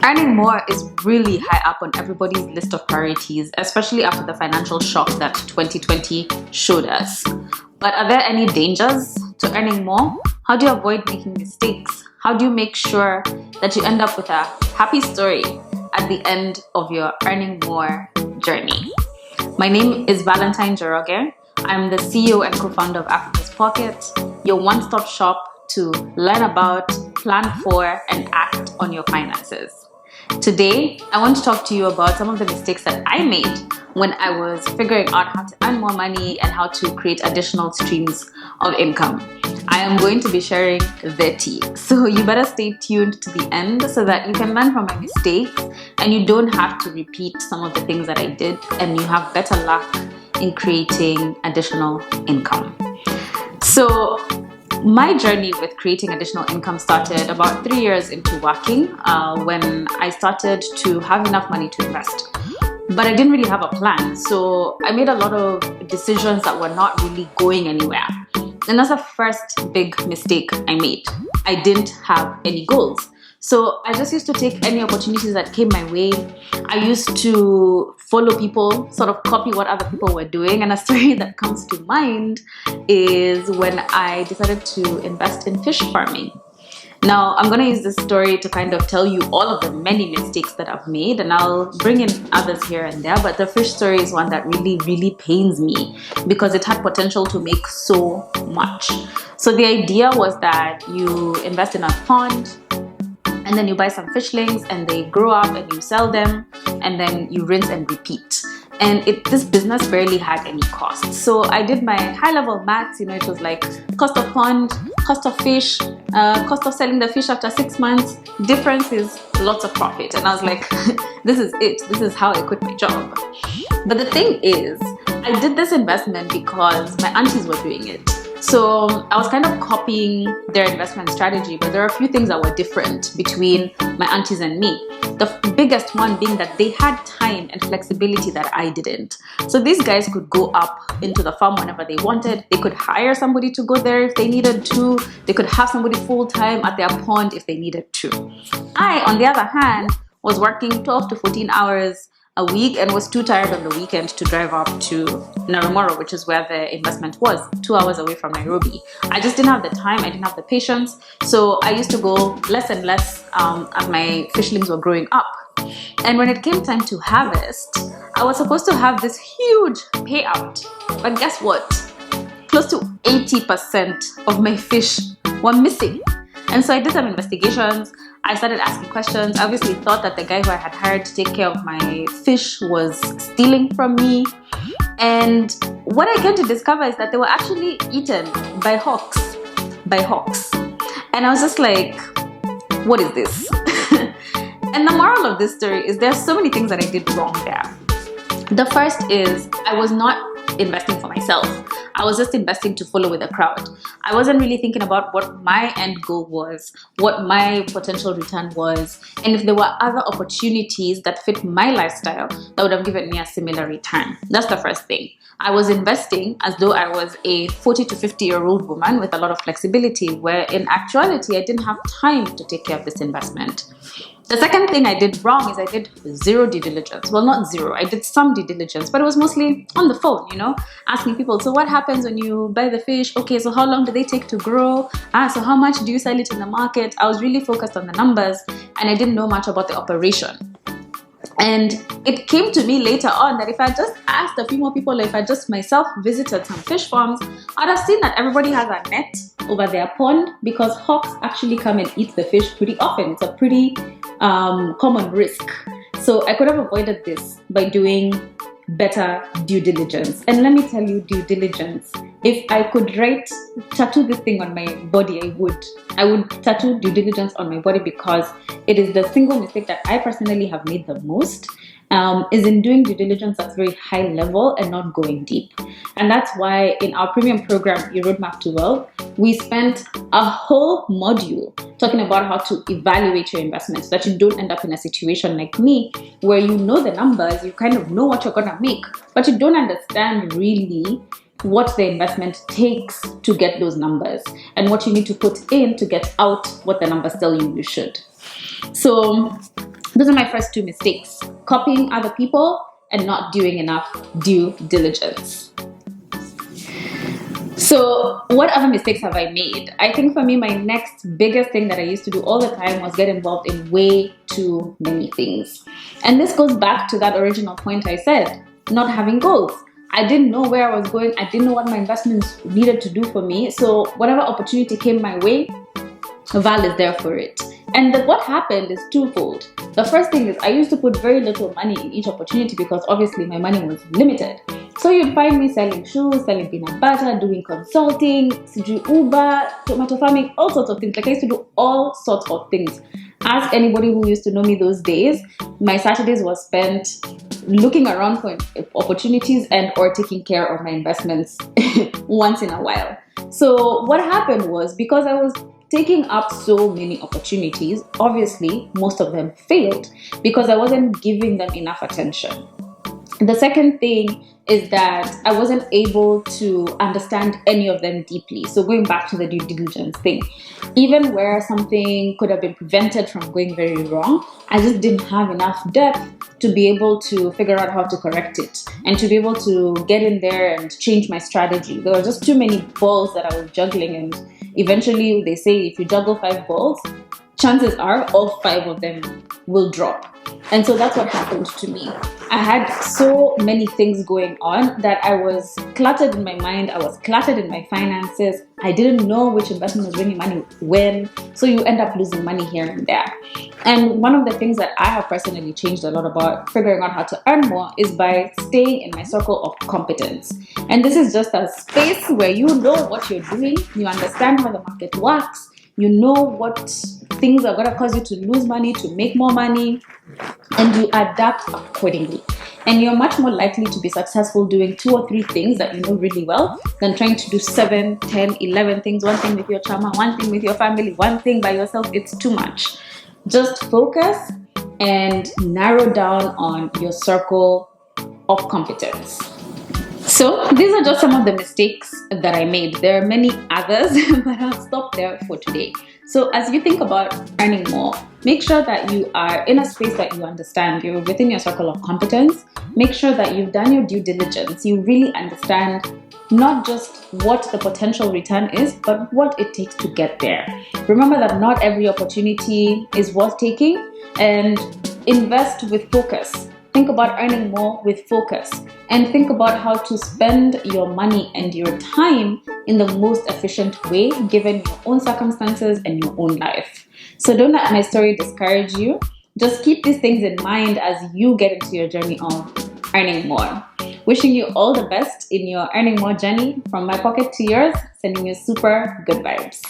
Earning more is really high up on everybody's list of priorities, especially after the financial shock that 2020 showed us. But are there any dangers to earning more? How do you avoid making mistakes? How do you make sure that you end up with a happy story at the end of your earning more journey? My name is Val Njoroge. I'm the CEO and co-founder of Africa's Pocket, your one-stop shop to learn about, plan for, and act on your finances. Today, I want to talk to you about some of the mistakes that I made when I was figuring out how to earn more money and how to create additional streams of income. I am going to be sharing the tea, so you better stay tuned to the end so that you can learn from my mistakes and you don't have to repeat some of the things that I did, and you have better luck in creating additional income. So my journey with creating additional income started about 3 years into working when I started to have enough money to invest. But I didn't really have a plan, so I made a lot of decisions that were not really going anywhere. And that's the first big mistake I made. I didn't have any goals. So I just used to take any opportunities that came my way. I used to follow people, sort of copy what other people were doing. And a story that comes to mind is when I decided to invest in fish farming. Now, I'm going to use this story to kind of tell you all of the many mistakes that I've made, and I'll bring in others here and there, but the fish story is one that really pains me because it had potential to make so much. So the idea was that you invest in a pond, and then you buy some fishlings and they grow up and you sell them, and then you rinse and repeat. And this business barely had any cost. So I did my high-level maths, it was like cost of pond, cost of fish, cost of selling the fish after 6 months. Difference is lots of profit. And I was like, this is it. This is how I quit my job. But the thing is, I did this investment because my aunties were doing it. So I was kind of copying their investment strategy, but there are a few things that were different between my aunties and me. The biggest one being that they had time and flexibility that I didn't. So these guys could go up into the farm whenever they wanted. They could hire somebody to go there if they needed to. They could have somebody full-time at their pond if they needed to. I, on the other hand, was working 12 to 14 hours a week and was too tired on the weekend to drive up to Narumoro, which is where the investment was, 2 hours away from Nairobi. I just didn't have the time, I didn't have the patience, so I used to go less and less as my fishlings were growing up. And when it came time to harvest, I was supposed to have this huge payout, but guess what? Close to 80% of my fish were missing. And so I did some investigations. I started asking questions. I obviously thought that the guy who I had hired to take care of my fish was stealing from me. And what I came to discover is that they were actually eaten by hawks. And I was just like, what is this? And the moral of this story is there's so many things that I did wrong there. The first is I was not investing for myself. I was just investing to follow with the crowd. I wasn't really thinking about what my end goal was, what my potential return was, and if there were other opportunities that fit my lifestyle that would have given me a similar return. That's the first thing. I was investing as though I was a 40 to 50-year-old woman with a lot of flexibility, where in actuality, I didn't have time to take care of this investment. The second thing I did wrong is I did zero due diligence. Well, not zero. I did some due diligence, but it was mostly on the phone, asking people, so what happens when you buy the fish? Okay, so how long do they take to grow? So how much do you sell it in the market? I was really focused on the numbers and I didn't know much about the operation. And it came to me later on that if I just asked a few more people, or if I just myself visited some fish farms, I'd have seen that everybody has a net over their pond because hawks actually come and eat the fish pretty often. It's a pretty common risk. So I could have avoided this by doing better due diligence. And let me tell you, due diligence, if I could tattoo this thing on my body, I would tattoo due diligence on my body because it is the single mistake that I personally have made the most. Is in doing due diligence that's very high level and not going deep. And that's why in our premium program, Your Roadmap to Wealth, we spent a whole module talking about how to evaluate your investments so that you don't end up in a situation like me where you know the numbers, you kind of know what you're gonna make, but you don't understand really what the investment takes to get those numbers and what you need to put in to get out what the numbers tell you you should. So Those are my first two mistakes: copying other people and not doing enough due diligence. So what other mistakes have I made? I think for me, my next biggest thing that I used to do all the time was get involved in way too many things. And this goes back to that original point I said, not having goals. I didn't know where I was going. I didn't know what my investments needed to do for me. So whatever opportunity came my way, Val is there for it. And what happened is twofold. The first thing is I used to put very little money in each opportunity because obviously my money was limited. So you'd find me selling shoes, selling peanut butter, doing consulting, Uber, tomato farming, all sorts of things. Like I used to do all sorts of things. Ask anybody who used to know me those days, my Saturdays was spent looking around for opportunities and or taking care of my investments once in a while. So what happened was, because I was taking up so many opportunities, obviously most of them failed because I wasn't giving them enough attention. The second thing is that I wasn't able to understand any of them deeply. So going back to the due diligence thing, even where something could have been prevented from going very wrong, I just didn't have enough depth to be able to figure out how to correct it and to be able to get in there and change my strategy. There were just too many balls that I was juggling, and eventually they say if you juggle 5 balls, chances are all 5 of them will drop. And so that's what happened to me. I had so many things going on that I was cluttered in my mind. I was cluttered in my finances. I didn't know which investment was bringing money when. So you end up losing money here and there. And one of the things that I have personally changed a lot about figuring out how to earn more is by staying in my circle of competence. And this is just a space where you know what you're doing. You understand how the market works. You know what things are going to cause you to lose money, to make more money, and you adapt accordingly. And you're much more likely to be successful doing 2 or 3 things that you know really well than trying to do 7, 10, 11 things. One thing with your chama, one thing with your family, one thing by yourself. It's too much. Just focus and narrow down on your circle of competence. So these are just some of the mistakes that I made. There are many others, but I'll stop there for today. So as you think about earning more, make sure that you are in a space that you understand. You're within your circle of competence. Make sure that you've done your due diligence. You really understand not just what the potential return is, but what it takes to get there. Remember that not every opportunity is worth taking, and invest with focus. Think about earning more with focus, and think about how to spend your money and your time in the most efficient way given your own circumstances and your own life. So don't let my story discourage you. Just keep these things in mind as you get into your journey of earning more. Wishing you all the best in your earning more journey. From my pocket to yours, sending you super good vibes.